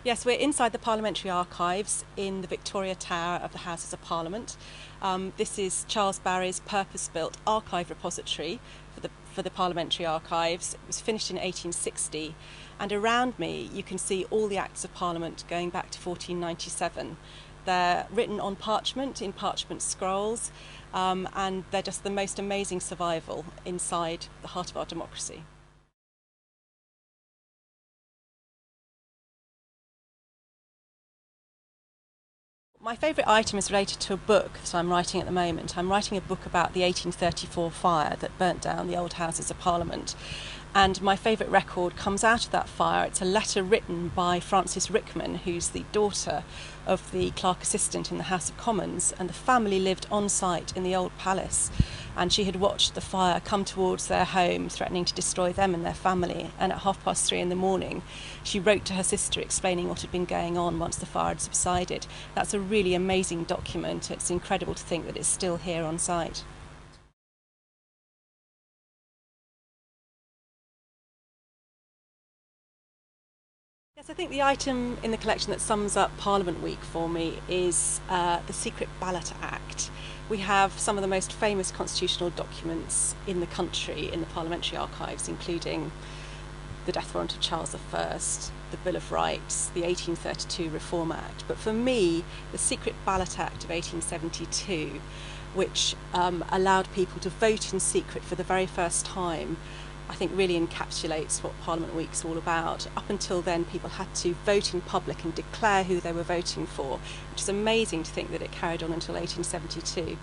Yes, we're inside the Parliamentary Archives in the Victoria Tower of the Houses of Parliament. This is Charles Barry's purpose-built archive repository for the Parliamentary Archives. It was finished in 1860, and around me you can see all the Acts of Parliament going back to 1497. They're written on parchment, in parchment scrolls, and they're just the most amazing survival inside the heart of our democracy. My favourite item is related to a book that I'm writing at the moment. I'm writing a book about the 1834 fire that burnt down the old Houses of Parliament. And my favourite record comes out of that fire. It's a letter written by Frances Rickman, who's the daughter of the clerk assistant in the House of Commons, and the family lived on site in the old palace. And she had watched the fire come towards their home, threatening to destroy them and their family. And at 3:30 in the morning, she wrote to her sister explaining what had been going on once the fire had subsided. That's a really amazing document. It's incredible to think that it's still here on site. Yes, I think the item in the collection that sums up Parliament Week for me is the Secret Ballot Act. We have some of the most famous constitutional documents in the country in the Parliamentary Archives, including the death warrant of Charles I, the Bill of Rights, the 1832 Reform Act. But for me, the Secret Ballot Act of 1872, which allowed people to vote in secret for the very first time, I think really encapsulates what Parliament Week's all about. Up until then, people had to vote in public and declare who they were voting for, which is amazing to think that it carried on until 1872.